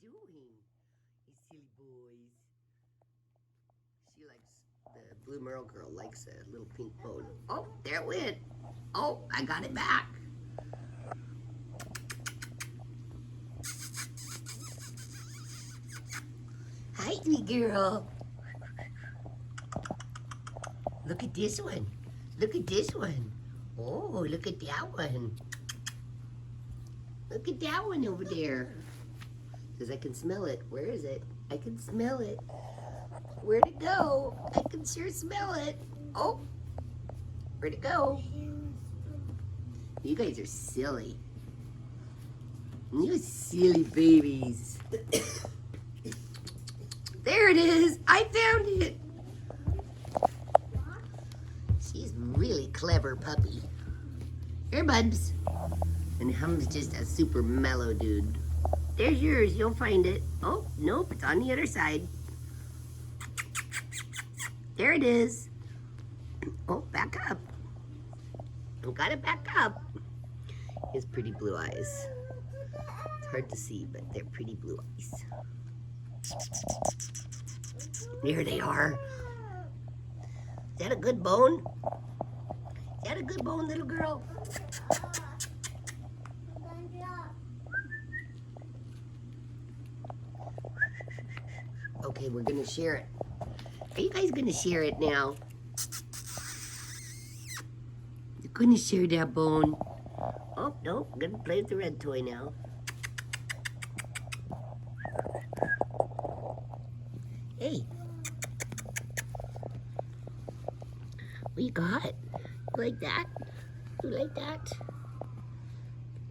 doing? You silly boys. She likes, the Blue Merle girl likes a little pink bone. Oh, there it went. Oh, I got it back. Hi, sweet girl. Look at this one. Look at this one. Oh, look at that one. Look at that one over there. Because I can smell it. Where is it? I can smell it. Where'd it go? I can sure smell it. Oh, where'd it go? You guys are silly. You silly babies. There it is. I found it. She's really clever puppy. Here, Bubs. And Hum's just a super mellow dude. There's yours. You'll find it. Oh, nope. It's on the other side. There it is. Oh, back up. I got it back up. He has pretty blue eyes. It's hard to see, but they're pretty blue eyes. There they are. Is that a good bone? Is that a good bone, little girl? Okay, we're gonna share it. Are you guys gonna share it now? You're gonna share that bone. Oh, no, I'm gonna play with the red toy now. Hey. What you got? You like that? You like that?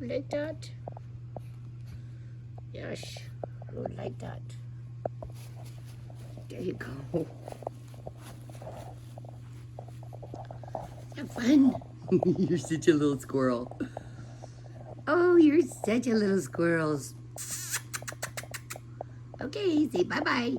You like that? Yes, I would like that. There you go. Have fun. You're such a little squirrel. Oh, you're such a little squirrel. Okay, say bye-bye.